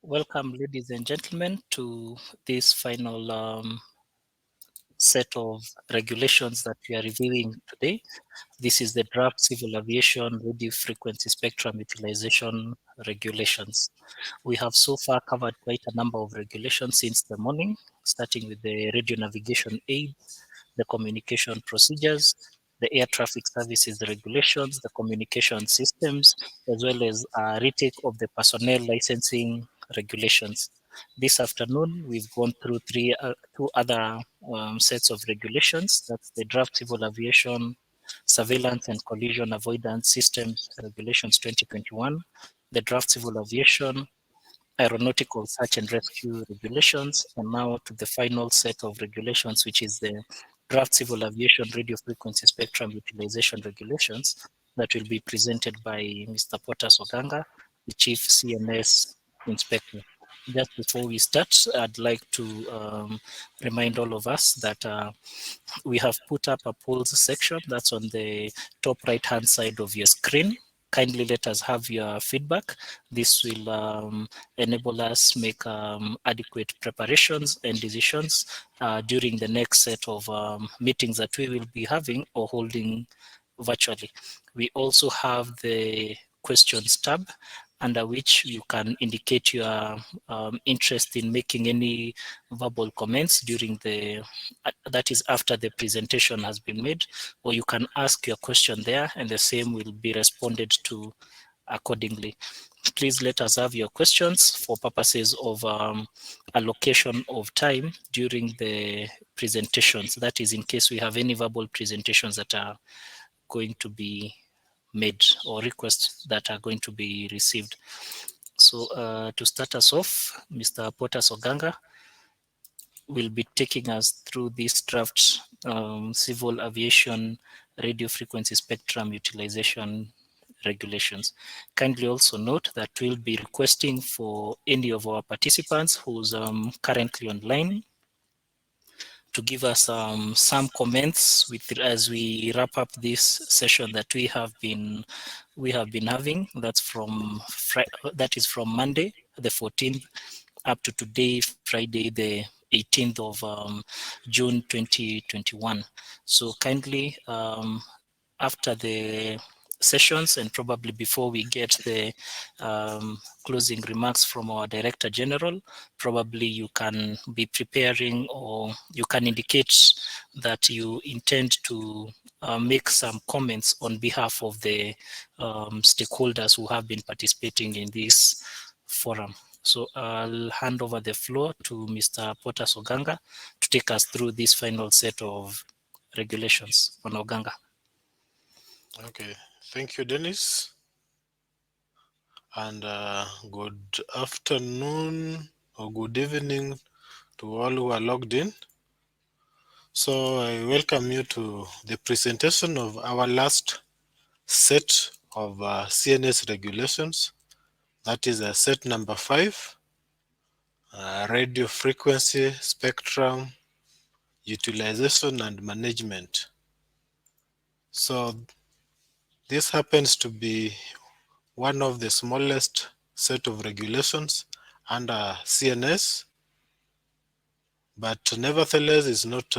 Welcome, ladies and gentlemen, to this final set of regulations that we are reviewing today. This is the draft Civil Aviation Radio Frequency Spectrum Utilization Regulations. We have so far covered quite a number of regulations since the morning, starting with the radio navigation aids, the communication procedures, the air traffic services regulations, the communication systems, as well as a retake of the personnel licensing regulations. This afternoon, we've gone through two other sets of regulations. That's the draft civil aviation surveillance and collision avoidance systems regulations 2021, the draft civil aviation aeronautical search and rescue regulations, and now to the final set of regulations, which is the draft civil aviation radio frequency spectrum utilization regulations that will be presented by Mr. Potas Oganga, the Chief CNS Inspector. Just before we start, I'd like to remind all of us that we have put up a polls section that's on the top right hand side of your screen. Kindly let us have your feedback. This will enable us make adequate preparations and decisions during the next set of meetings that we will be having or holding virtually. We also have the questions tab under which you can indicate your interest in making any verbal comments during that is after the presentation has been made, or you can ask your question there and the same will be responded to accordingly. Please let us have your questions for purposes of allocation of time during the presentations. That is in case we have any verbal presentations that are going to be made or requests that are going to be received. So to start us off, Mr. Potas Oganga will be taking us through this draft civil aviation radio frequency spectrum utilization regulations. Kindly also note that we'll be requesting for any of our participants who's currently online to give us some comments as we wrap up this session that we have been having. That is from Monday the 14th up to today, Friday the 18th of June 2021. So kindly after the sessions and probably before we get the closing remarks from our Director General, probably you can be preparing or you can indicate that you intend to make some comments on behalf of the stakeholders who have been participating in this forum. So I'll hand over the floor to Mr. Potas Oganga to take us through this final set of regulations on Oganga. Okay, thank you, Dennis. And good afternoon or good evening to all who are logged in. So I welcome you to the presentation of our last set of CNS regulations. That is set number 5, radio frequency spectrum utilization and management. So this happens to be one of the smallest set of regulations under CNS, but nevertheless is not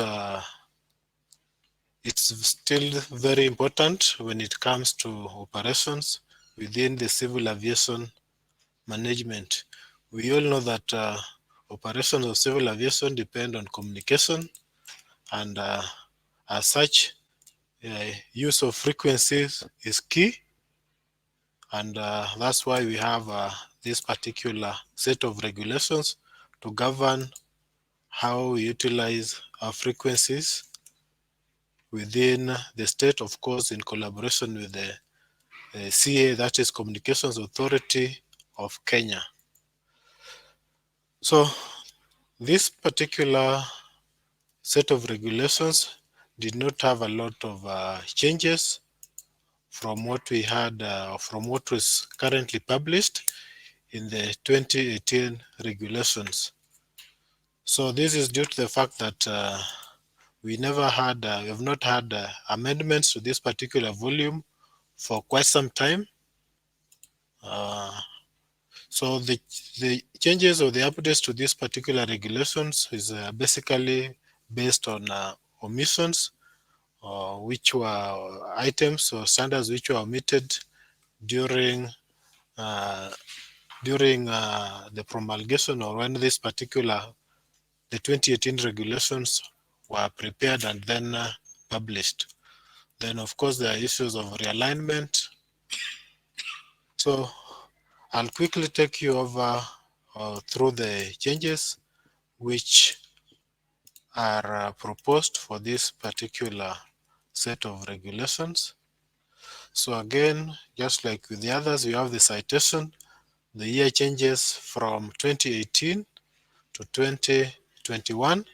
it's still very important when it comes to operations within the civil aviation management. We all know that operations of civil aviation depend on communication, and as such, use of frequencies is key, and that's why we have this particular set of regulations to govern how we utilize our frequencies within the state, of course, in collaboration with the CA, that is Communications Authority of Kenya. So this particular set of regulations did not have a lot of changes from what we had, from what was currently published in the 2018 regulations. So this is due to the fact that we have not had amendments to this particular volume for quite some time. So So the changes or the updates to these particular regulations is basically based on omissions, which were items or standards which were omitted during uh, the promulgation, or when this particular the 2018 regulations were prepared and then published. Then, of course, there are issues of realignment. So I'll quickly take you over through the changes which are proposed for this particular set of regulations. So again, just like with the others, we have the citation. The year changes from 2018 to 2021.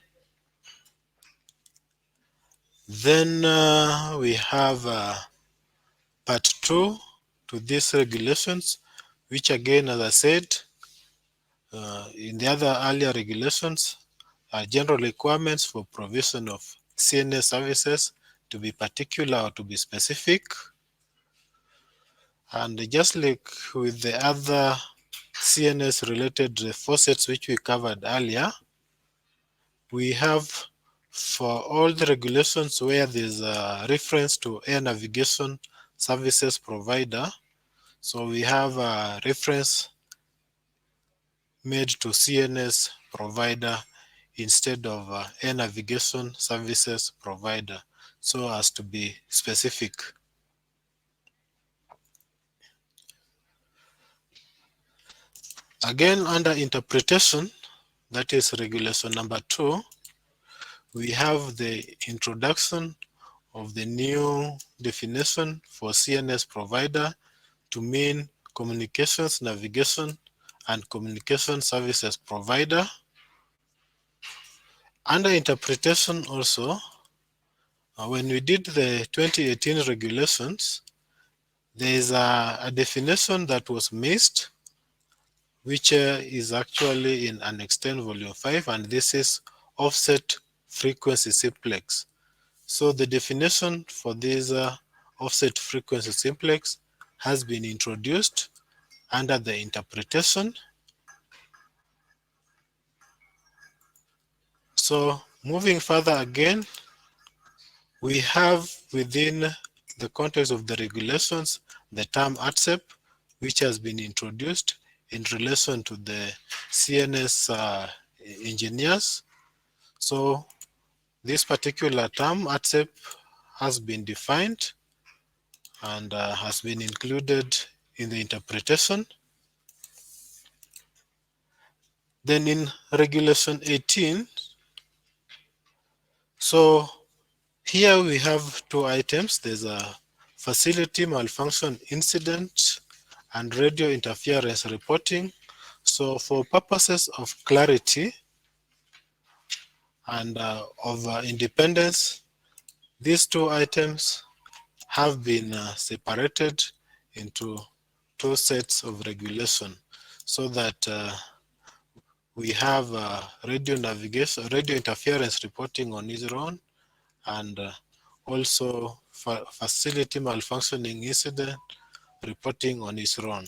Then we have part 2 to these regulations, which again, as I said, in the other earlier regulations, are general requirements for provision of CNS services to be particular or to be specific. And just like with the other CNS related faucets which we covered earlier, we have for all the regulations where there's a reference to air navigation services provider. So we have a reference made to CNS provider instead of air navigation services provider, so as to be specific. Again, under interpretation, that is regulation number 2, we have the introduction of the new definition for CNS provider to mean communications, navigation, and communication services provider. Under interpretation also, when we did the 2018 regulations, there is a definition that was missed, which is actually in Annex 10, Volume 5, and this is offset frequency simplex. So the definition for this offset frequency simplex has been introduced under the interpretation. So moving further again, we have within the context of the regulations the term ATSEP, which has been introduced in relation to the CNS engineers. So this particular term ATSEP has been defined and has been included in the interpretation. Then in regulation 18, so here we have two items. There's a facility malfunction incident and radio interference reporting. So for purposes of clarity and of independence, these two items have been separated into two sets of regulation, so that we have radio navigation, radio interference reporting on its own, and also facility malfunctioning incident reporting on its own.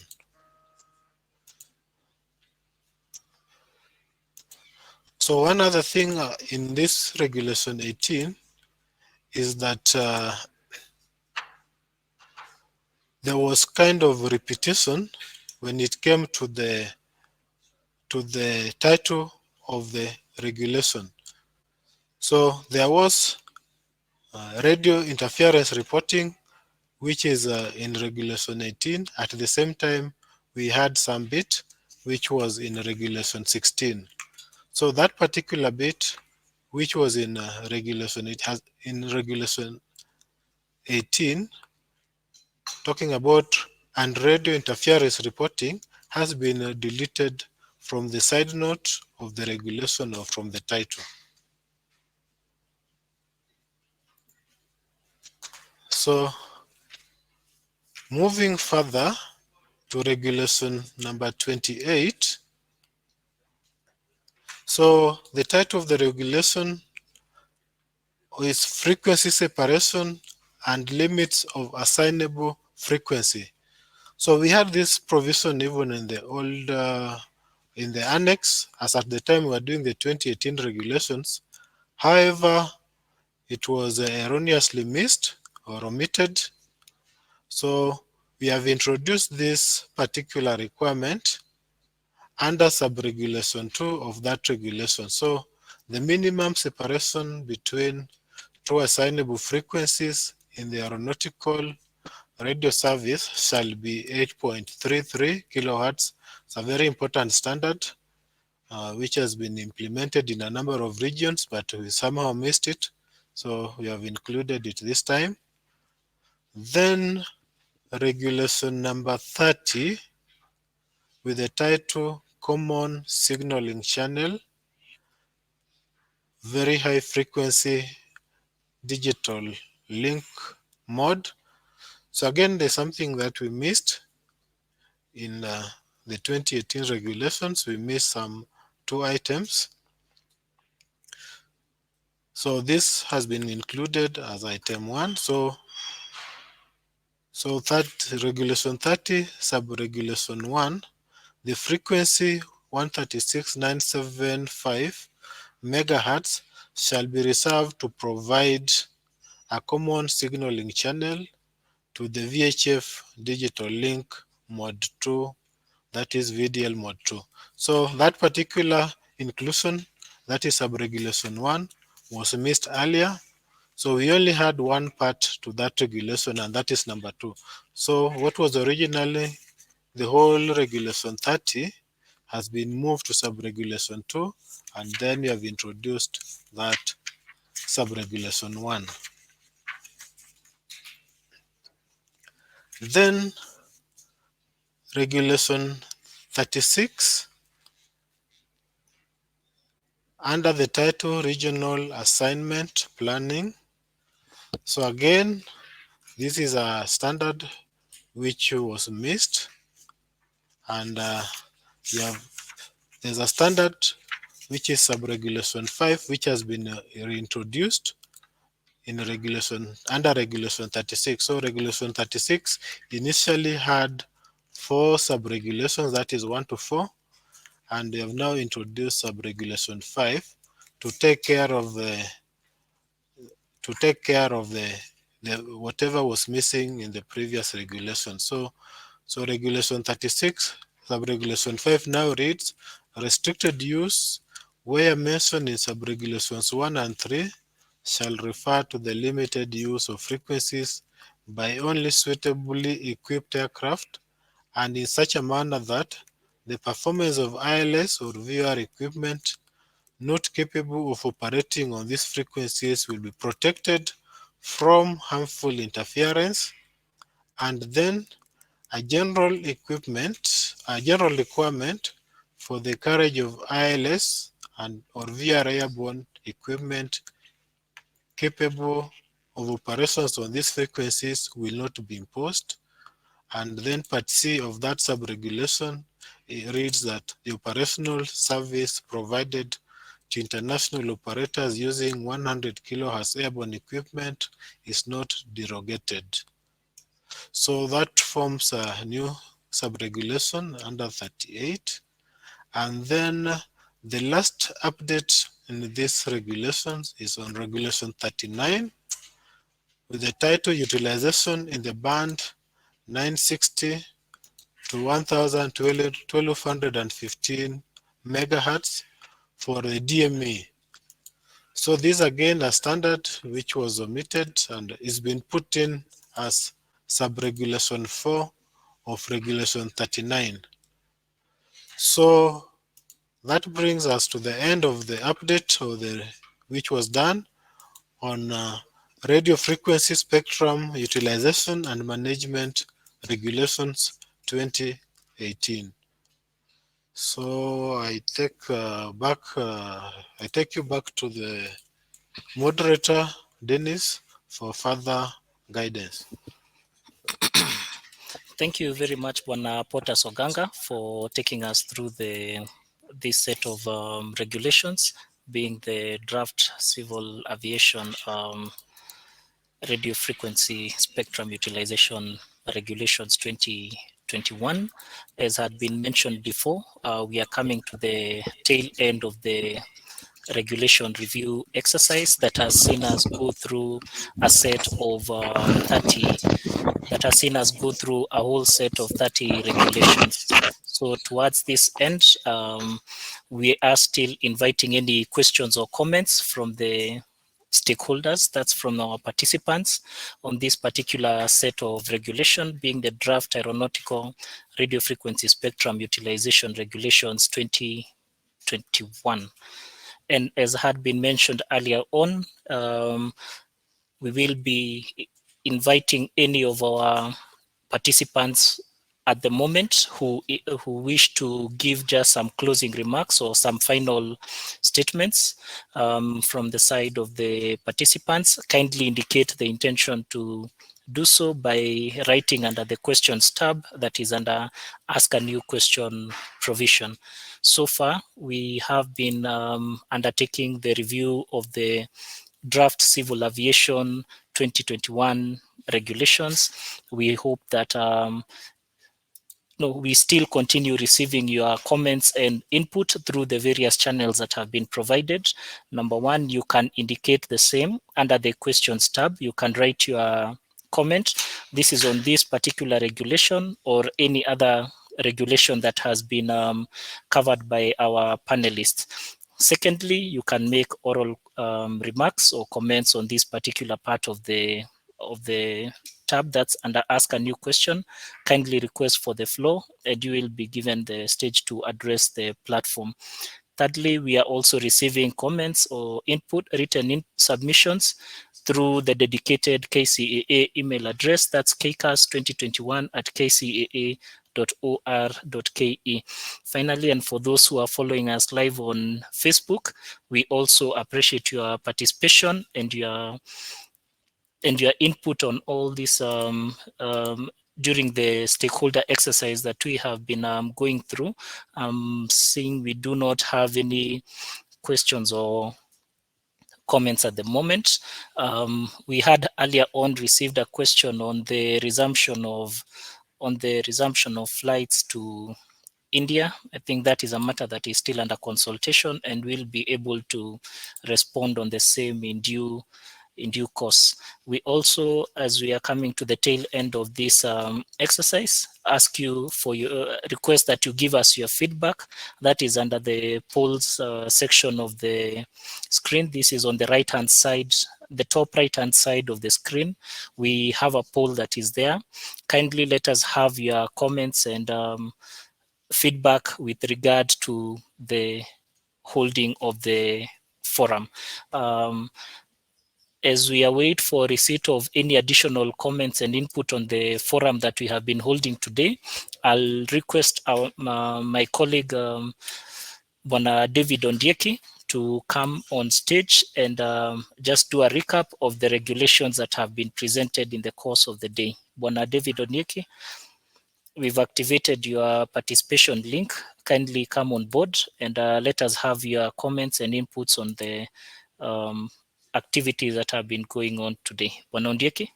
So one other thing in this regulation 18 is that there was kind of repetition when it came to the title of the regulation. So there was radio interference reporting, which is in regulation 18. At the same time, we had some bit which was in regulation 16. So that particular bit, which was in regulation, it has in regulation 18, talking about and radio interference reporting, has been deleted from the side note of the regulation or from the title. So moving further to regulation number 28. So the title of the regulation is frequency separation and limits of assignable frequency. So we had this provision even in the old in the annex, as at the time we were doing the 2018 regulations. However, it was erroneously missed or omitted. So we have introduced this particular requirement under subregulation 2 of that regulation. So the minimum separation between two assignable frequencies in the aeronautical radio service shall be 8.33 kilohertz. It's a very important standard which has been implemented in a number of regions, but we somehow missed it. So we have included it this time. Then regulation number 30 with the title Common Signaling Channel, Very High Frequency Digital Link Mode. So again, there's something that we missed in the 2018 regulations. We missed some two items. So this has been included as item 1. So that regulation 30, sub-regulation 1, the frequency 136.975 megahertz shall be reserved to provide a common signaling channel to the VHF digital link mode 2, that is VDL mode 2. So that particular inclusion, that is sub-regulation 1, was missed earlier. So we only had one part to that regulation, and that is number 2. So what was originally the whole regulation 30 has been moved to sub-regulation 2, and then we have introduced that sub-regulation 1. Then regulation 36 under the title Regional Assignment Planning. So again, this is a standard which was missed, and there's a standard which is sub-regulation 5, which has been reintroduced in regulation under regulation 36. So regulation 36 initially had 4 sub-regulations, that is 1 to 4, and they have now introduced sub-regulation 5 to take care of the whatever was missing in the previous regulation. So regulation 36, sub-regulation 5 now reads restricted use where mentioned in sub-regulations 1 and 3 shall refer to the limited use of frequencies by only suitably equipped aircraft and in such a manner that the performance of ILS or VR equipment not capable of operating on these frequencies will be protected from harmful interference. And then a general requirement for the carriage of ILS and or VR airborne equipment capable of operations on these frequencies will not be imposed. And then part C of that sub-regulation, it reads that the operational service provided to international operators using 100 kilohertz airborne equipment is not derogated. So that forms a new sub-regulation under 38. And then the last update in this regulations is on regulation 39 with the title Utilization in the band 960 to 1215 megahertz for the DME. So this again a standard which was omitted and is being put in as sub-regulation 4 of regulation 39. So that brings us to the end of the update which was done on radio frequency spectrum utilization and management regulations 2018. So I take you back to the moderator, Dennis, for further guidance. Thank you very much, Bwana Potas Oganga, for taking us through this set of regulations, being the draft civil aviation radio frequency spectrum utilization regulations 2018. 2021. As had been mentioned before, we are coming to the tail end of the regulation review exercise that has seen us go through a set of 30 that has seen us go through a whole set of 30 regulations. So towards this end, we are still inviting any questions or comments from the stakeholders, that's from our participants, on this particular set of regulation, being the draft aeronautical radio frequency spectrum utilization regulations 2021. And as had been mentioned earlier on, we will be inviting any of our participants at the moment who wish to give just some closing remarks or some final statements from the side of the participants. Kindly indicate the intention to do so by writing under the questions tab that is under ask a new question provision. So far, we have been undertaking the review of the draft civil aviation 2021 regulations. We hope that we still continue receiving your comments and input through the various channels that have been provided. Number one, you can indicate the same under the questions tab. You can write your comment. This is on this particular regulation or any other regulation that has been covered by our panelists. Secondly, you can make oral remarks or comments on this particular part of the tab that's under ask a new question. Kindly request for the floor and you will be given the stage to address the platform. Thirdly, we are also receiving comments or input written in submissions through the dedicated KCAA email address. That's kcas2021@kcaa.or.ke. Finally, and for those who are following us live on Facebook, we also appreciate your participation and your input on all this during the stakeholder exercise that we have been going through. Seeing we do not have any questions or comments at the moment. We had earlier on received a question on the resumption of flights to India. I think that is a matter that is still under consultation and we'll be able to respond on the same in due course. We also, as we are coming to the tail end of this exercise, ask you for your request that you give us your feedback. That is under the polls section of the screen. This is on the right hand side, the top right hand side of the screen. We have a poll that is there. Kindly let us have your comments and feedback with regard to the holding of the forum. As we await for receipt of any additional comments and input on the forum that we have been holding today, I'll request my colleague, Bwana David Ondieki, to come on stage and just do a recap of the regulations that have been presented in the course of the day. Bwana David Ondieki, we've activated your participation link. Kindly come on board and let us have your comments and inputs on the activities that have been going on today. Bwana Ondieki?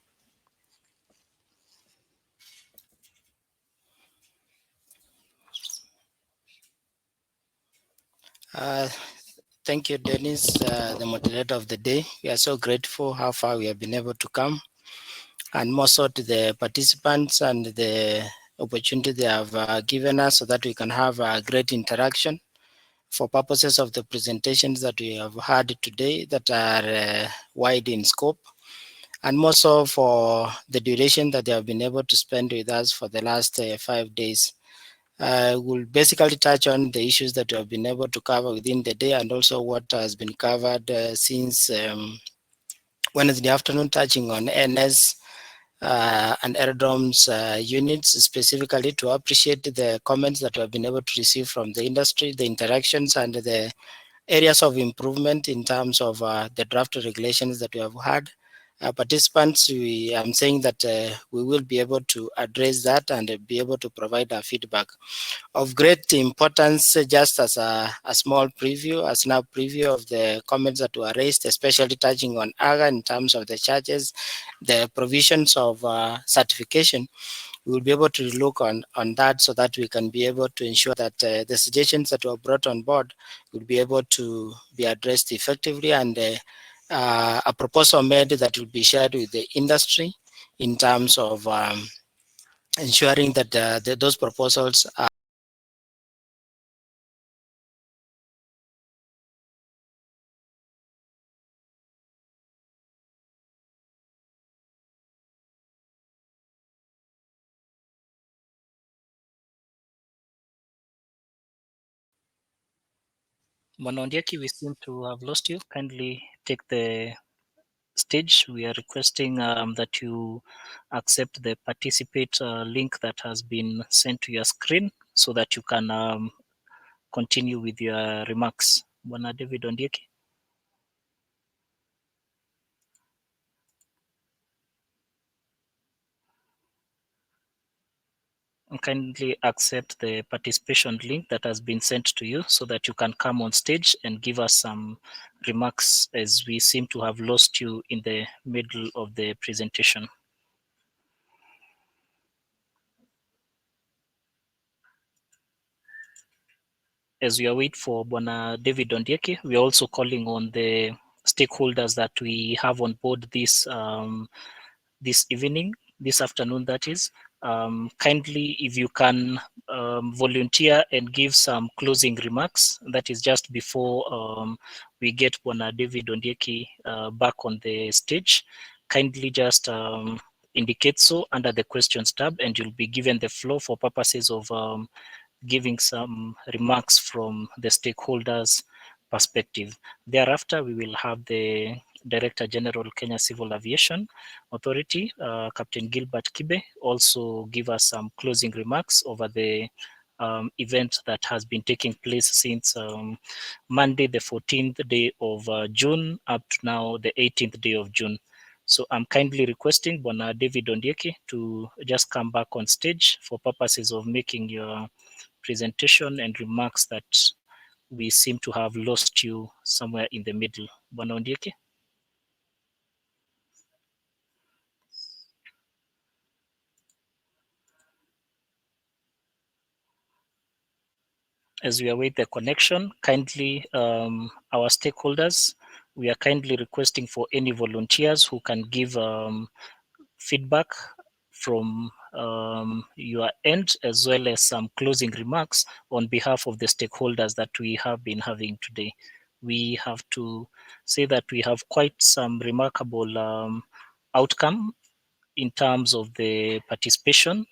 Thank you, Dennis, the moderator of the day. We are so grateful how far we have been able to come, and more so to the participants and the opportunity they have given us so that we can have a great interaction for purposes of the presentations that we have had today that are wide in scope, and more so for the duration that they have been able to spend with us for the last 5 days. We'll basically touch on the issues that we have been able to cover within the day and also what has been covered since Wednesday afternoon, touching on NS and aerodromes units, specifically to appreciate the comments that we have been able to receive from the industry, the interactions and the areas of improvement in terms of the draft regulations that we have had. Participants, I'm saying that we will be able to address that and be able to provide our feedback. Of great importance, just as a small preview, a snap preview of the comments that were raised, especially touching on AGA in terms of the charges, the provisions of certification. we will be able to look on that so that we can be able to ensure that the suggestions that were brought on board will be able to be addressed effectively, and a proposal made that will be shared with the industry in terms of ensuring that those proposals are Monondiaki, we seem to have lost you. Kindly take the stage. We are requesting that you accept the participate link that has been sent to your screen so that you can continue with your remarks. Bwana David Ondieki. Kindly accept the participation link that has been sent to you so that you can come on stage and give us some remarks, as we seem to have lost you in the middle of the presentation. As we await for Bwana David Ondieki, we are also calling on the stakeholders that we have on board this evening, this afternoon, that is. Kindly, if you can volunteer and give some closing remarks, that is just before we get Bwana David Ondieki back on the stage. Kindly just indicate so under the questions tab, and you'll be given the floor for purposes of giving some remarks from the stakeholders' perspective. Thereafter, we will have the Director General Kenya Civil Aviation Authority, Captain Gilbert Kibe, also give us some closing remarks over the event that has been taking place since Monday, the 14th day of June, up to now, the 18th day of June. So I'm kindly requesting Bwana David Ondieki to just come back on stage for purposes of making your presentation and remarks that we seem to have lost you somewhere in the middle. Bwana Ondieki. As we await the connection, kindly, our stakeholders, we are kindly requesting for any volunteers who can give feedback from your end, as well as some closing remarks on behalf of the stakeholders that we have been having today. We have to say that we have quite some remarkable outcome in terms of the participation,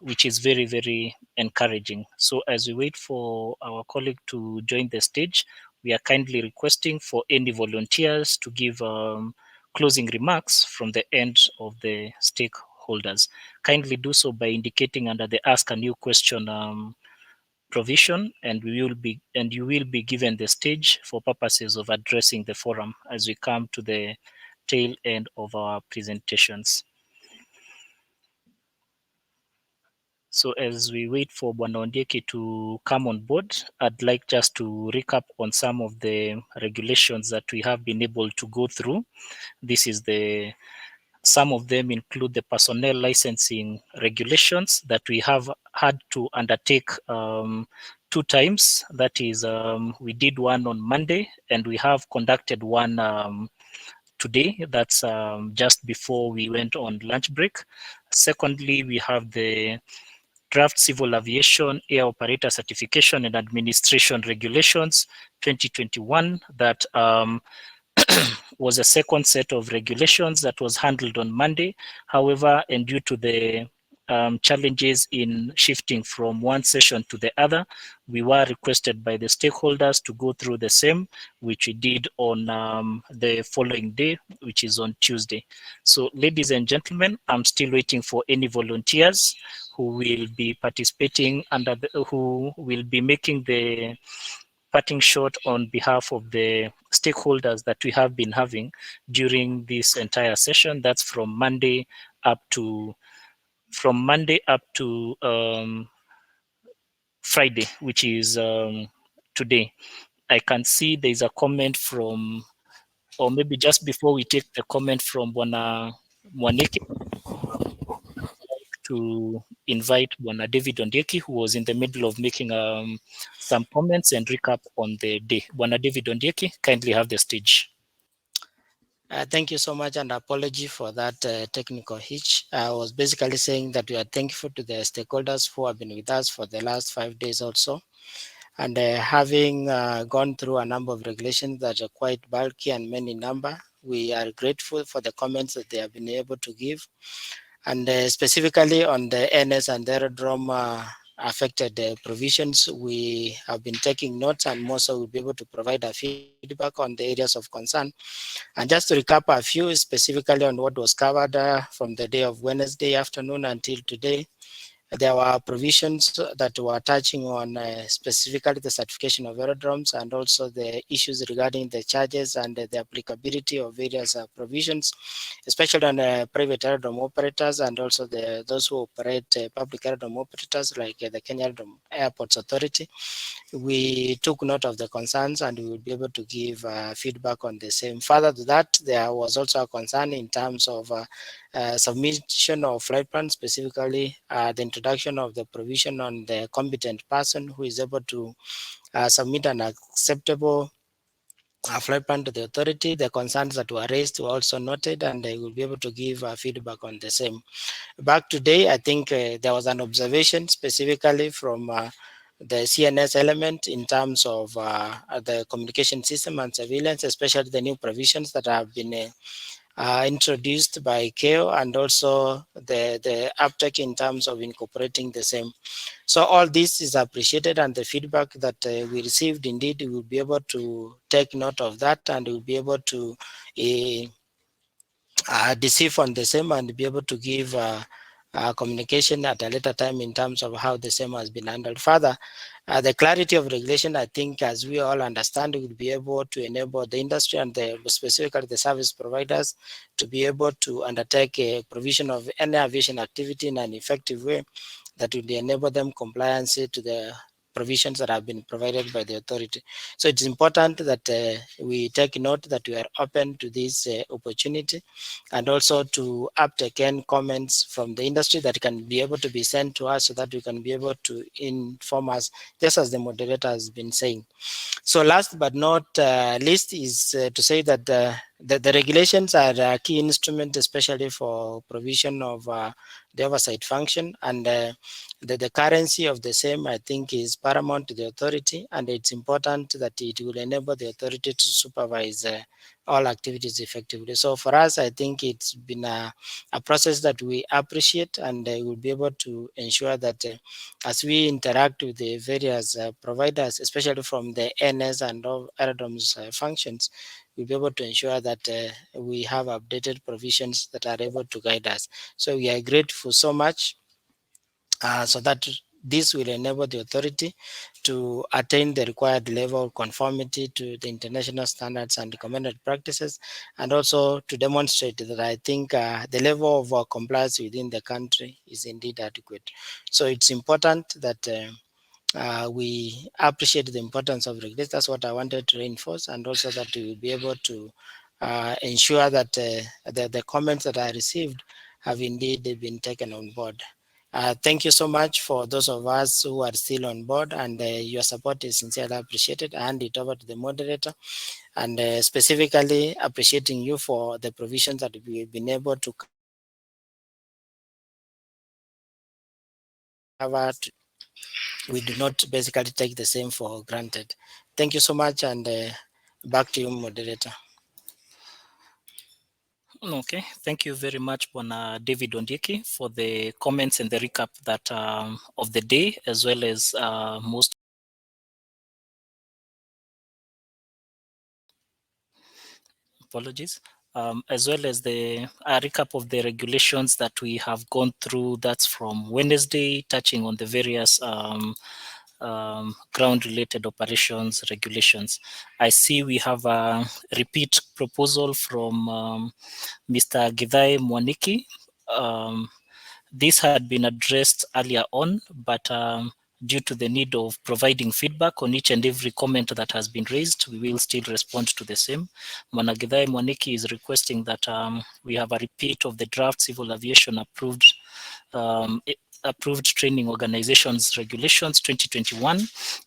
which is very, very encouraging. So as we wait for our colleague to join the stage, we are kindly requesting for any volunteers to give closing remarks from the end of the stakeholders. Kindly do so by indicating under the Ask a New Question provision, and you will be given the stage for purposes of addressing the forum as we come to the tail end of our presentations. So as we wait for Bwana Ondieki to come on board, I'd like just to recap on some of the regulations that we have been able to go through. Some of them include the personnel licensing regulations that we have had to undertake 2 times. That is, we did one on Monday, and we have conducted one today. That's just before we went on lunch break. Secondly, we have the Draft Civil Aviation Air Operator Certification and Administration Regulations 2021 that was a second set of regulations that was handled on Monday. However, and due to the challenges in shifting from one session to the other, we were requested by the stakeholders to go through the same, which we did on the following day, which is on Tuesday. So ladies and gentlemen, I'm still waiting for any volunteers who will be participating who will be making the parting shot on behalf of the stakeholders that we have been having during this entire session. That's from Monday up to Friday, which is today. I can see there's a comment from, or maybe just before we take the comment from Bwana Mwaniki, to invite Bwana David Ondieki, who was in the middle of making some comments and recap on the day. Bwana David Ondieki, kindly have the stage. Thank you so much, and apology for that technical hitch. I was basically saying that we are thankful to the stakeholders who have been with us for the last 5 days or so. And having gone through a number of regulations that are quite bulky and many in number, we are grateful for the comments that they have been able to give. And specifically on the NS and aerodrome affected provisions, we have been taking notes, and more so we'll be able to provide a feedback on the areas of concern. And just to recap a few specifically on what was covered from the day of Wednesday afternoon until today, there were provisions that were touching on specifically the certification of aerodromes, and also the issues regarding the charges and the applicability of various provisions, especially on private aerodrome operators, and also those who operate public aerodrome operators like the Kenya Aerodrome Airports Authority. We took note of the concerns, and we will be able to give feedback on the same. Further to that, there was also a concern in terms of submission of flight plan, specifically the introduction of the provision on the competent person who is able to submit an acceptable flight plan to the authority. The concerns that were raised were also noted, and they will be able to give feedback on the same. Back today, I think there was an observation specifically from the CNS element in terms of the communication system and surveillance, especially the new provisions that have been introduced by KO, and also the uptake in terms of incorporating the same. So all this is appreciated, and the feedback that we received, indeed, we will be able to take note of that, and we'll be able to deceive on the same and be able to give communication at a later time in terms of how the same has been handled. Further, the clarity of regulation, I think, as we all understand, will be able to enable the industry and specifically the service providers to be able to undertake a provision of any aviation activity in an effective way that will enable them compliance to the provisions that have been provided by the authority. So it's important that we take note that we are open to this opportunity, and also to uptake any comments from the industry that can be able to be sent to us so that we can be able to inform us, just as the moderator has been saying. So last but not least is to say that the regulations are a key instrument, especially for provision of the oversight function, and the currency of the same, I think, is paramount to the authority, and it's important that it will enable the authority to supervise all activities effectively. So for us, I think it's been a process that we appreciate, and we'll be able to ensure that as we interact with the various providers, especially from the NS and all aerodromes functions, we'll be able to ensure that we have updated provisions that are able to guide us. So we are grateful so much so that this will enable the authority to attain the required level of conformity to the international standards and recommended practices, and also to demonstrate that I think the level of compliance within the country is indeed adequate. So it's important that we appreciate the importance of regulation. That's what I wanted to reinforce, and also that we will be able to ensure that the comments that I received have indeed been taken on board. Thank you so much for those of us who are still on board, and your support is sincerely appreciated. I hand it over to the moderator, and specifically appreciating you for the provisions that we've been able to cover. We do not basically take the same for granted. Thank you so much, and back to you, moderator. Okay, thank you very much, Bwana David Ondieki, for the comments and the recap that of the day, as well as most apologies, as well as the recap of the regulations that we have gone through. That's from Wednesday, touching on the various ground-related operations regulations. I see we have a repeat proposal from Mr. Githai Mwaniki. This had been addressed earlier on, but due to the need of providing feedback on each and every comment that has been raised, we will still respond to the same. Mwanagithai Mwaniki is requesting that we have a repeat of the draft civil aviation approved approved training organizations regulations 2021,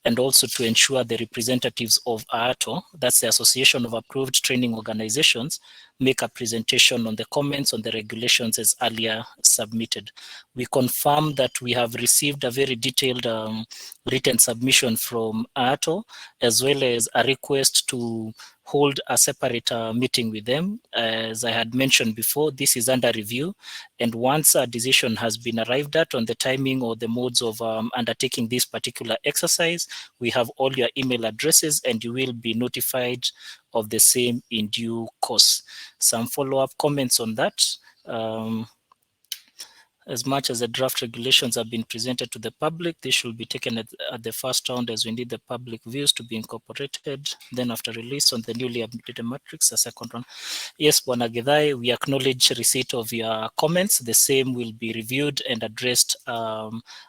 and also to ensure the representatives of AATO, that's the Association of Approved Training Organizations, make a presentation on the comments on the regulations as earlier submitted. We confirm that we have received a very detailed written submission from AATO, as well as a request to hold a separate meeting with them. As I had mentioned before, this is under review, and once a decision has been arrived at on the timing or the modes of undertaking this particular exercise, we have all your email addresses and you will be notified of the same in due course. Some follow-up comments on that. As much as the draft regulations have been presented to the public, they should be taken at the first round, as we need the public views to be incorporated. Then after release on the newly updated matrix, the second round. Yes, Bwana Githai, we acknowledge receipt of your comments. The same will be reviewed and addressed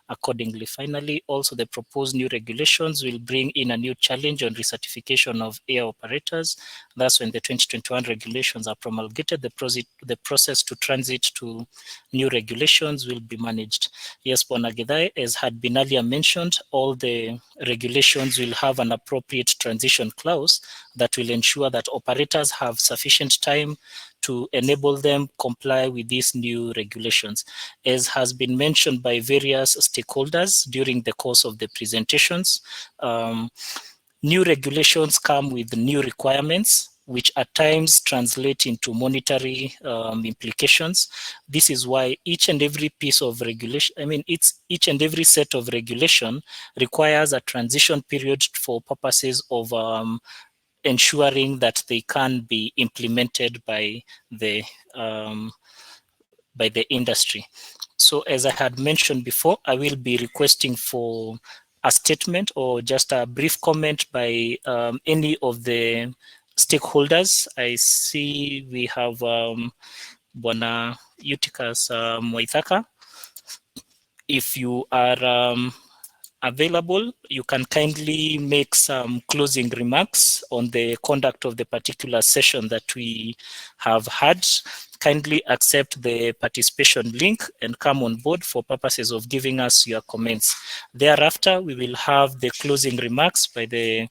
accordingly. Finally, also the proposed new regulations will bring in a new challenge on recertification of air operators. Thus, when the 2021 regulations are promulgated, the process to transit to new regulations will be managed. Yes, Bwana Githai, as had been earlier mentioned, all the regulations will have an appropriate transition clause that will ensure that operators have sufficient time to enable them comply with these new regulations. As has been mentioned by various stakeholders during the course of the presentations, new regulations come with new requirements, which at times translate into monetary implications. This is why each and every piece of regulation, each and every set of regulation requires a transition period for purposes of ensuring that they can be implemented by the industry. So as I had mentioned before, I will be requesting for a statement or just a brief comment by any of the stakeholders. I see we have Bwana Eutychus Waithaka. If you are available, you can kindly make some closing remarks on the conduct of the particular session that we have had. Kindly accept the participation link and come on board for purposes of giving us your comments. Thereafter, we will have the closing remarks by the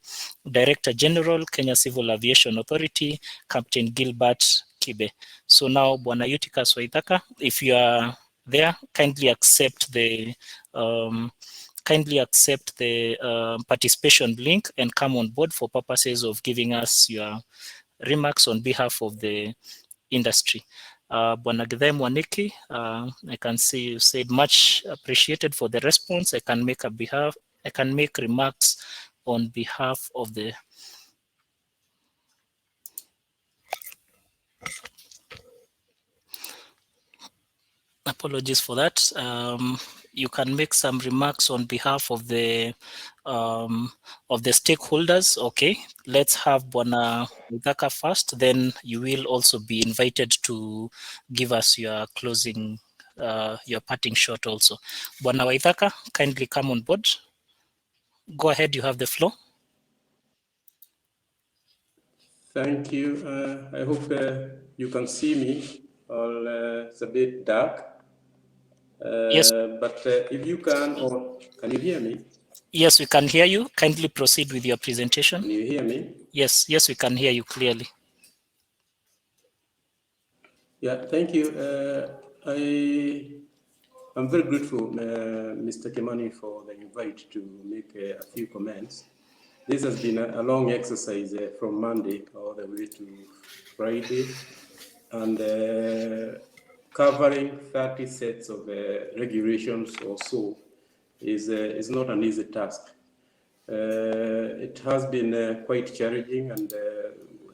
Director General, Kenya Civil Aviation Authority, Captain Gilbert Kibe. So now, Bwana Eutychus Waithaka, if you are there, kindly accept the participation link and come on board for purposes of giving us your remarks on behalf of the industry. Bwana Githai Mwaniki, I can see you said much appreciated for the response. I can make remarks on behalf of the apologies for that. You can make some remarks on behalf of the stakeholders. Okay, let's have Bwana Waithaka first. Then you will also be invited to give us your closing, your parting shot also. Bwana Waithaka, kindly come on board. Go ahead, you have the floor. Thank you. I hope you can see me. It's a bit dark. Yes. But if you can, or can you hear me? Yes, we can hear you. Kindly proceed with your presentation. Can you hear me? Yes, we can hear you clearly. Yeah, thank you. I'm very grateful, Mr. Kimani, for the invite to make a few comments. This has been a long exercise from Monday all the way to Friday, and covering 30 sets of regulations or so is not an easy task. It has been quite challenging, and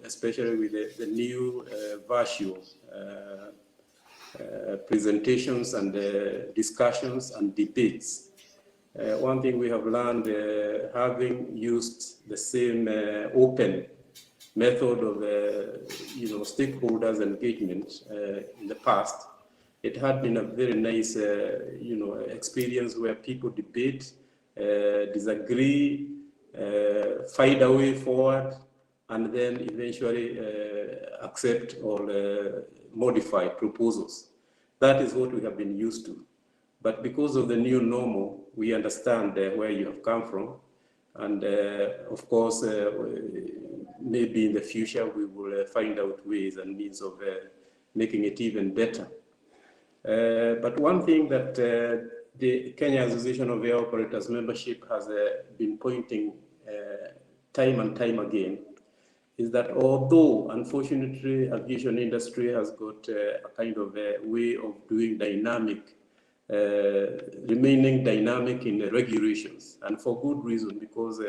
especially with the new virtual presentations and discussions and debates. One thing we have learned, having used the same open method of stakeholders engagement in the past, it had been a very nice experience where people debate, disagree, find a way forward, and then eventually accept or modify proposals. That is what we have been used to. But because of the new normal, we understand where you have come from. And of course, maybe in the future, we will find out ways and means of making it even better. But one thing that the Kenya Association of Air Operators membership has been pointing time and time again is that although, unfortunately, aviation industry has got a kind of a way of doing dynamic, remaining dynamic in the regulations, and for good reason, because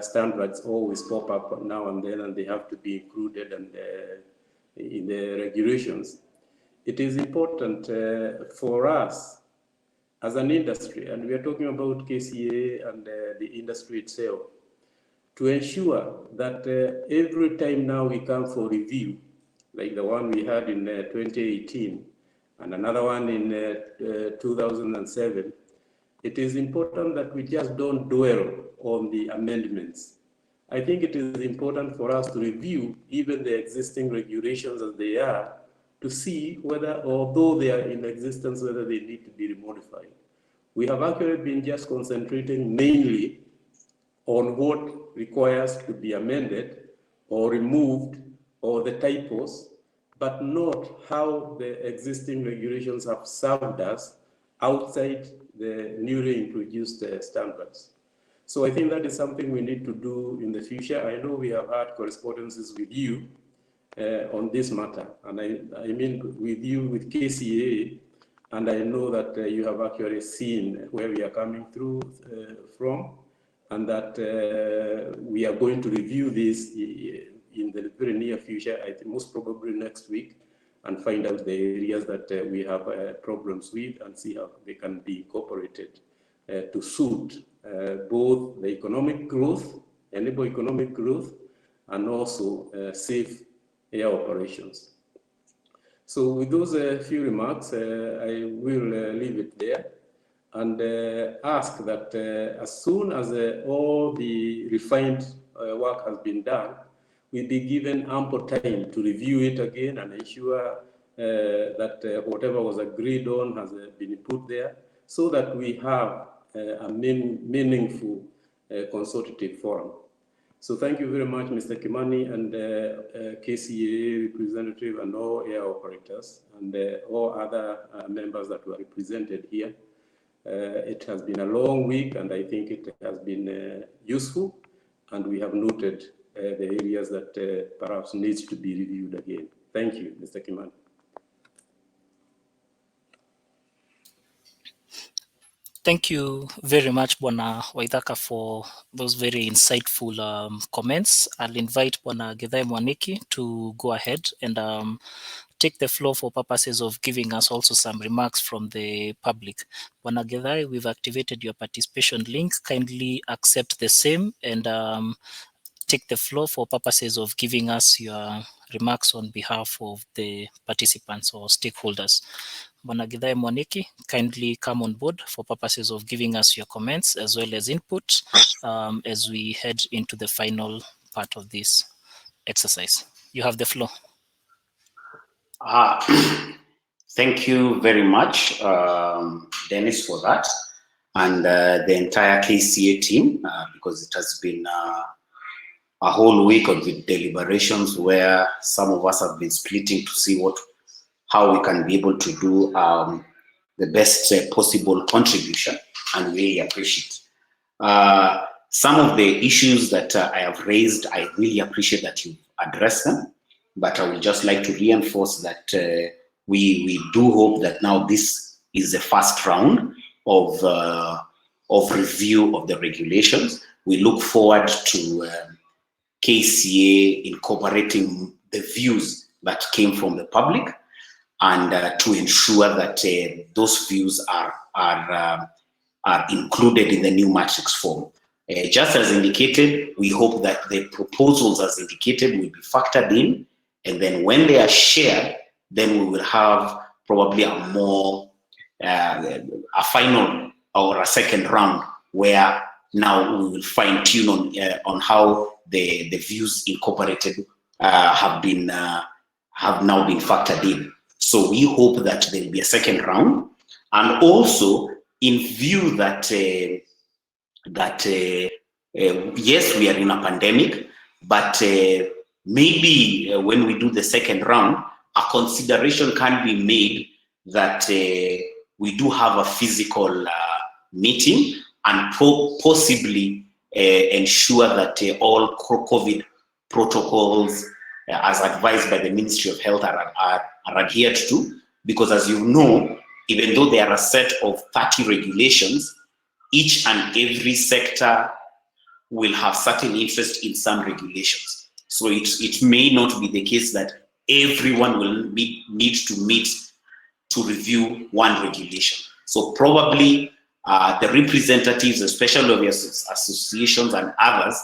standards always pop up now and then, and they have to be included and in the regulations. It is important for us as an industry, and we are talking about KCA and the industry itself, to ensure that every time now we come for review, like the one we had in 2018 and another one in 2007, it is important that we just don't dwell on the amendments. I think it is important for us to review even the existing regulations as they are, to see whether, although they are in existence, whether they need to be remodified. We have actually been just concentrating mainly on what requires to be amended or removed, or the typos, but not how the existing regulations have served us outside the newly introduced standards. So I think that is something we need to do in the future. I know we have had correspondences with you on this matter, and I mean with you, with KCA, and I know that you have actually seen where we are coming through from, and that we are going to review this in the very near future, I think most probably next week, and find out the areas that we have problems with, and see how they can be incorporated to suit both the economic growth, enable economic growth, and also safe air operations. So with those few remarks, I will leave it there and ask that as soon as all the refined work has been done, we'll be given ample time to review it again and ensure that whatever was agreed on has been put there, so that we have a meaningful consultative forum. So thank you very much, Mr. Kimani, and KCA representative, and all air operators, and all other members that were represented here. It has been a long week, and I think it has been useful, and we have noted the areas that perhaps needs to be reviewed again. Thank you, Mr. Kimani. Thank you very much, Bwana Waithaka, for those very insightful comments. I'll invite Bwana Githai Mwaniki to go ahead and take the floor for purposes of giving us also some remarks from the public. Bwana Githai, we've activated your participation link. Kindly accept the same and take the floor for purposes of giving us your remarks on behalf of the participants or stakeholders. Bwana Githai Mwaniki, kindly come on board for purposes of giving us your comments as well as input as we head into the final part of this exercise. You have the floor. Thank you very much, Dennis, for that, and the entire KCA team, because it has been a whole week of deliberations where some of us have been splitting to see how we can be able to do the best possible contribution, and really appreciate. Some of the issues that I have raised, I really appreciate that you address them, but I would just like to reinforce that we do hope that now this is the first round of review of the regulations. We look forward to KCA incorporating the views that came from the public, and to ensure that those views are included in the new matrix form. Just as indicated, we hope that the proposals as indicated will be factored in, and then when they are shared, then we will have probably a more, a final or a second round where now we will fine tune on how the views incorporated have now been factored in. So we hope that there will be a second round, And also in view that yes, we are in a pandemic, but maybe when we do the second round, a consideration can be made that we do have a physical meeting and possibly ensure that all COVID protocols as advised by the Ministry of Health are adhered to, because as you know, even though there are a set of 30 regulations, each and every sector will have certain interest in some regulations. So it may not be the case that everyone will need to meet to review one regulation. So probably the representatives, especially of associations and others,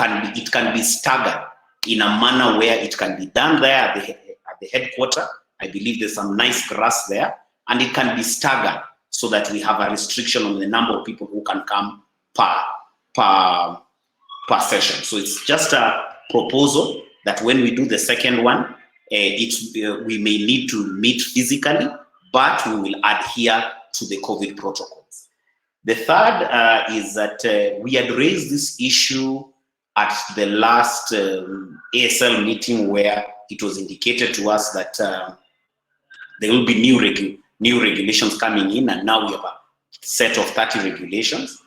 it can be staggered in a manner where it can be done there at the headquarters. I believe there's some nice grass there, and it can be staggered so that we have a restriction on the number of people who can come per session. So it's just a proposal that when we do the second one, we may need to meet physically, but we will adhere to the COVID protocols. The third is that we had raised this issue at the last ASL meeting, where it was indicated to us that there will be new regulations coming in, and now we have a set of 30 regulations.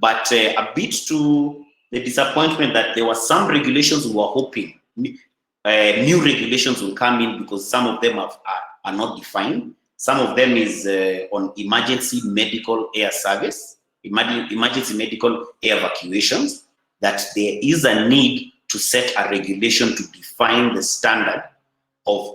But a bit to the disappointment that there were some regulations we were hoping new regulations will come in, because some of them are not defined. Some of them is on emergency medical air service, emergency medical air evacuations, that there is a need to set a regulation to define the standard of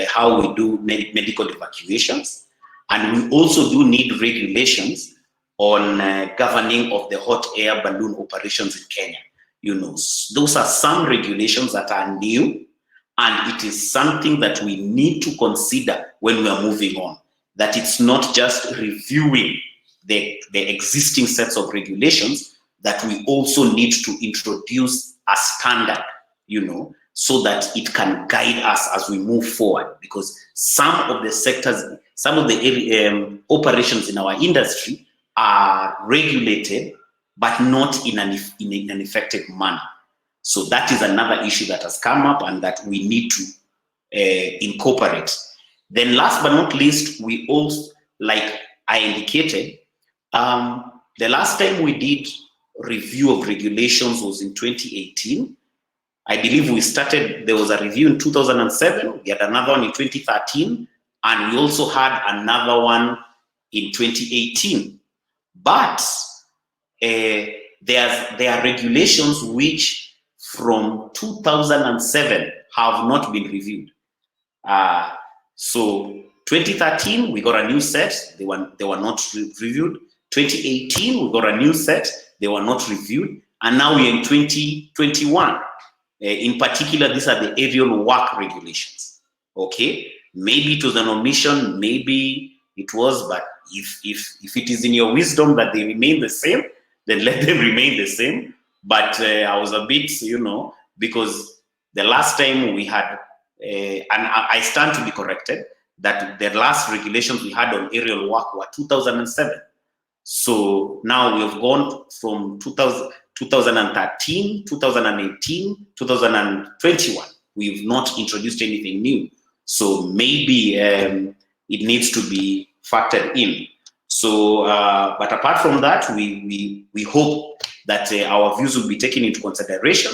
how we do medical evacuations. And we also do need regulations on governing of the hot air balloon operations in Kenya. You know, those are some regulations that are new, and it is something that we need to consider when we are moving on, that it's not just reviewing the existing sets of regulations, that we also need to introduce a standard, you know, so that it can guide us as we move forward. Because some of the sectors, some of the operations in our industry are regulated, but not in an effective manner. So that is another issue that has come up and that we need to incorporate. Then last but not least, we also, like I indicated, the last time we did review of regulations was in 2018. I believe we started, there was a review in 2007, we had another one in 2013, and we also had another one in 2018. But there are regulations which from 2007 have not been reviewed. So 2013, we got a new set, they were not reviewed. 2018, we got a new set, they were not reviewed. And now we're in 2021. In particular, these are the aerial work regulations. Okay, maybe it was an omission, maybe it was, but if it is in your wisdom that they remain the same, then let them remain the same. But I was a bit, you know, because the last time we had, and I stand to be corrected, that the last regulations we had on aerial work were 2007. So now we have gone from 2013, 2018, 2021. We've not introduced anything new. So maybe it needs to be factored in. So, but apart from that, we hope that our views will be taken into consideration.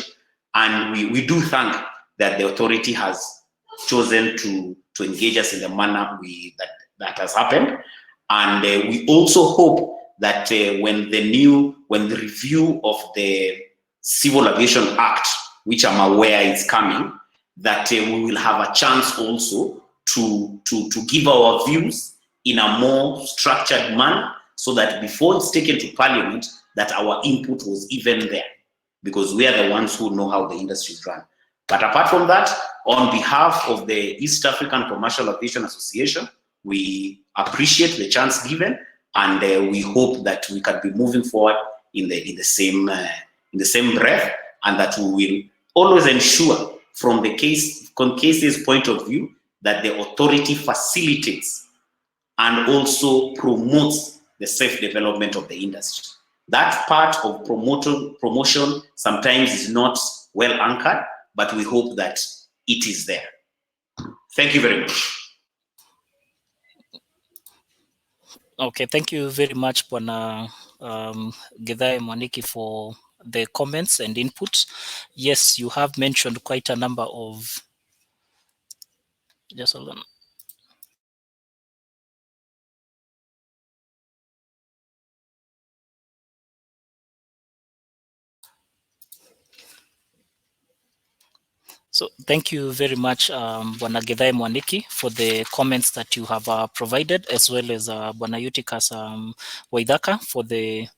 And we do thank that the authority has chosen to engage us in the manner that has happened. And we also hope that when the review of the Civil Aviation Act, which I'm aware is coming, that we will have a chance also to give our views in a more structured manner, so that before it's taken to Parliament, that our input was even there, because we are the ones who know how the industry is run. But apart from that, on behalf of the East African Commercial Aviation Association, we appreciate the chance given, and we hope that we can be moving forward in the same breath, and that we will always ensure, from the case's point of view, that the authority facilitates and also promotes the safe development of the industry. That part of promotion sometimes is not well anchored, but we hope that it is there. Thank you very much. Okay, thank you very much, Bwana Githai Mwaniki, for the comments and input. Yes, you have mentioned quite a number of. Just hold on. So thank you very much, Bwana Githai Mwaniki, for the comments that you have provided, as well as Bwana Eutychus Waithaka for the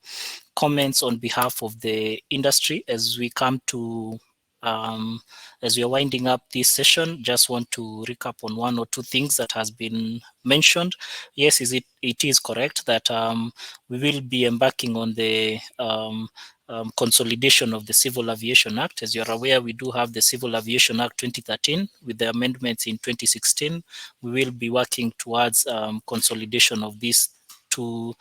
comments on behalf of the industry. As we come to, as we are winding up this session, just want to recap on one or two things that has been mentioned. Yes, it is correct that we will be embarking on the consolidation of the Civil Aviation Act. As you're aware, we do have the Civil Aviation Act 2013 with the amendments in 2016. We will be working towards consolidation of these two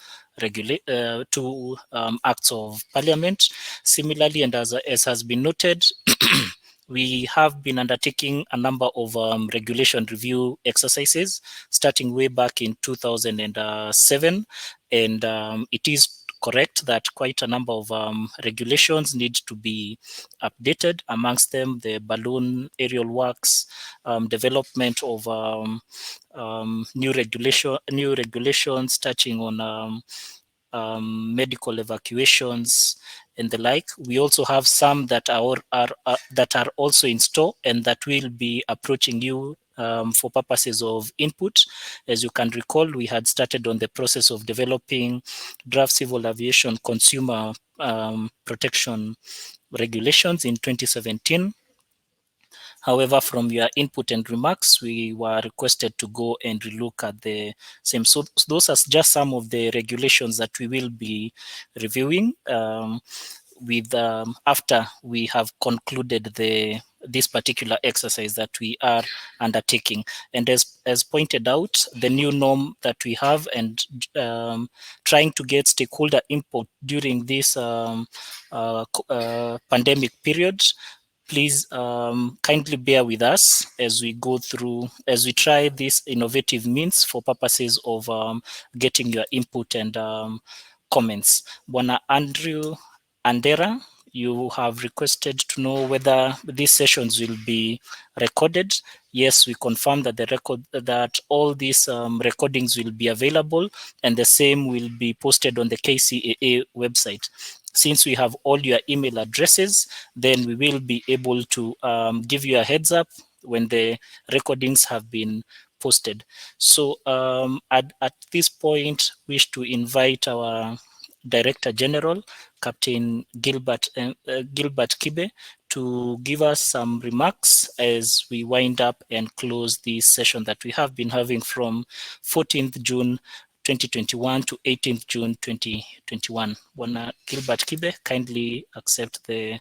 acts of parliament. Similarly, and as has been noted, we have been undertaking a number of regulation review exercises starting way back in 2007, and it is correct that quite a number of regulations need to be updated. Amongst them, the balloon aerial works, development of new regulations touching on medical evacuations and the like. We also have some that are also in store and that will be approaching you for purposes of input. As you can recall, we had started on the process of developing draft civil aviation consumer protection regulations in 2017. However, from your input and remarks, we were requested to go and relook at the same. So those are just some of the regulations that we will be reviewing with after we have concluded this particular exercise that we are undertaking. And as pointed out, the new norm that we have and trying to get stakeholder input during this pandemic period, please kindly bear with us as we go through, as we try this innovative means for purposes of getting your input and comments. Bwana Andrew Andera, you have requested to know whether these sessions will be recorded. Yes, we confirm that that all these recordings will be available, and the same will be posted on the KCAA website. Since we have all your email addresses, then we will be able to give you a heads up when the recordings have been posted. So at this point, wish to invite our Director General, Captain Gilbert Kibe, to give us some remarks as we wind up and close this session that we have been having from 14th June 2021 to 18th June 2021. Bwana Gilbert Kibe, kindly accept the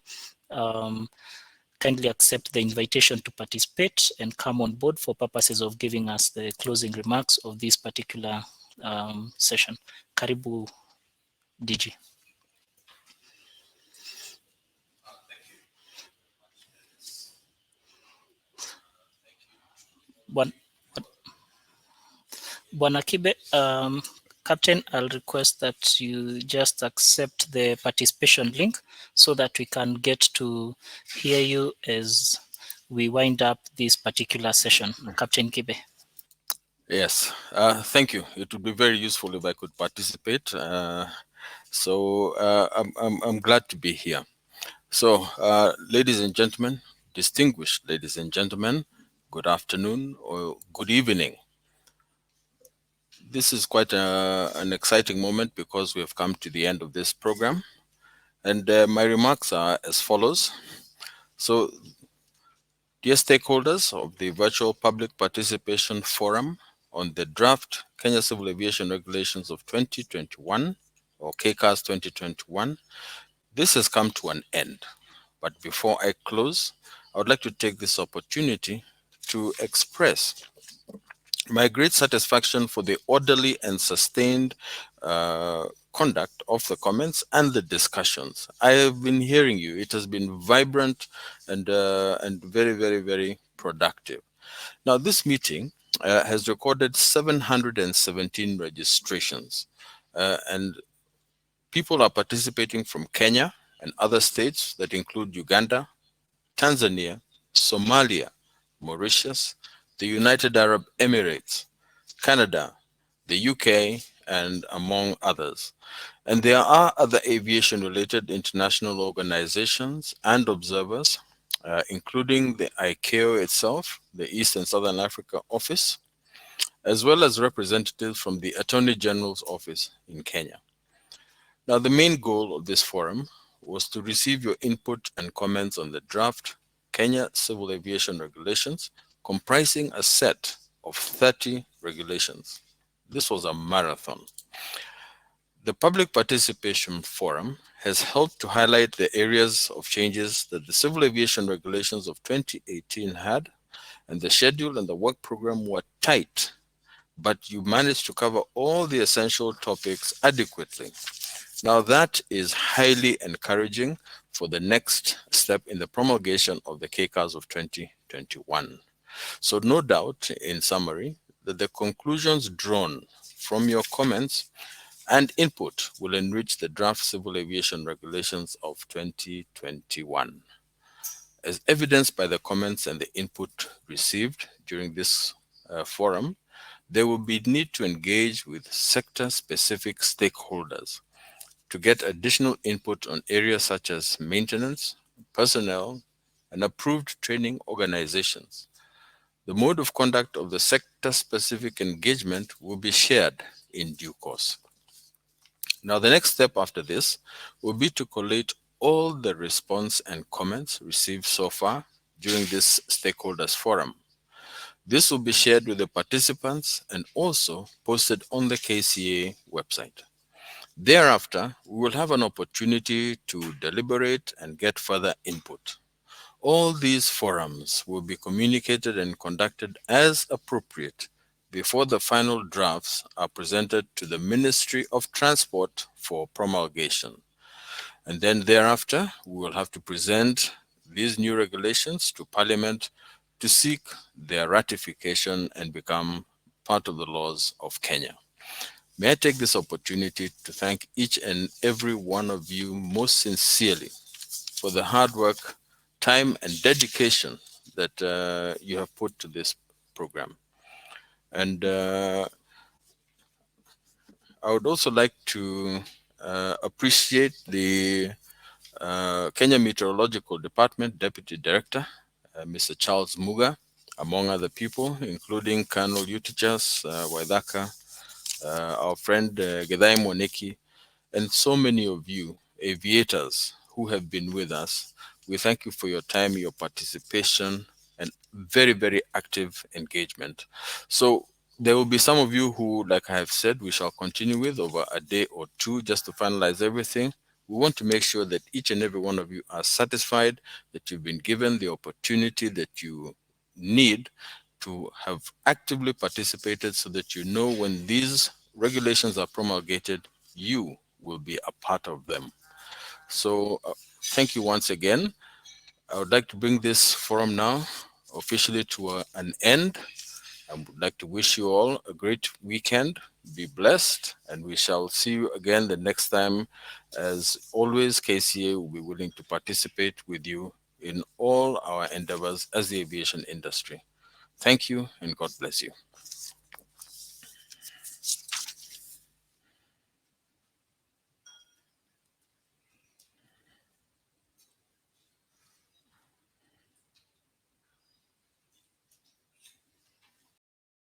invitation to participate and come on board for purposes of giving us the closing remarks of this particular session. Karibu, DG. Bwana Kibe, Captain, I'll request that you just accept the participation link so that we can get to hear you as we wind up this particular session. Captain Kibe. Yes, thank you. It would be very useful if I could participate. I'm glad to be here. So, ladies and gentlemen, distinguished ladies and gentlemen, good afternoon or good evening. This is quite an exciting moment because we have come to the end of this program. And my remarks are as follows. So, dear stakeholders of the Virtual Public Participation Forum on the draft Kenya Civil Aviation Regulations of 2021 or KCAS 2021, this has come to an end. But before I close, I would like to take this opportunity to express my great satisfaction for the orderly and sustained conduct of the comments and the discussions. I have been hearing you. It has been vibrant and very, very, very productive. Now, this meeting has recorded 717 registrations, and people are participating from Kenya and other states that include Uganda, Tanzania, Somalia, Mauritius, the United Arab Emirates, Canada, the UK, and among others. And there are other aviation related international organizations and observers, including the ICAO itself, the East and Southern Africa office, as well as representatives from the Attorney General's office in Kenya. Now, the main goal of this forum was to receive your input and comments on the draft Kenya Civil Aviation Regulations, comprising a set of 30 regulations. This was a marathon. The public participation forum has helped to highlight the areas of changes that the Civil Aviation Regulations of 2018 had, and the schedule and the work program were tight, but you managed to cover all the essential topics adequately. Now, that is highly encouraging for the next step in the promulgation of the KCAS of 2021. So, no doubt, in summary, that the conclusions drawn from your comments and input will enrich the draft Civil Aviation Regulations of 2021. As evidenced by the comments and the input received during this forum, there will be need to engage with sector-specific stakeholders to get additional input on areas such as maintenance, personnel, and approved training organizations. The mode of conduct of the sector-specific engagement will be shared in due course. Now, the next step after this will be to collate all the response and comments received so far during this stakeholders forum. This will be shared with the participants and also posted on the KCA website. Thereafter, we will have an opportunity to deliberate and get further input. All these forums will be communicated and conducted as appropriate before the final drafts are presented to the Ministry of Transport for promulgation. And then thereafter, we will have to present these new regulations to Parliament to seek their ratification and become part of the laws of Kenya. May I take this opportunity to thank each and every one of you most sincerely for the hard work, time, and dedication that you have put to this program. And I would also like to appreciate the Kenya Meteorological Department Deputy Director, Mr. Charles Muga, among other people, including Colonel Eutychus Waithaka, our friend Gedai Moneki, and so many of you aviators who have been with us. We thank you for your time, your participation, and very, very active engagement. So there will be some of you who, like I have said, we shall continue with over a day or two just to finalize everything. We want to make sure that each and every one of you are satisfied, that you've been given the opportunity that you need to have actively participated so that you know when these regulations are promulgated, you will be a part of them. So thank you once again. I would like to bring this forum now officially to an end. I would like to wish you all a great weekend. Be blessed, and we shall see you again the next time. As always, KCA will be willing to participate with you in all our endeavors as the aviation industry. Thank you, and God bless you.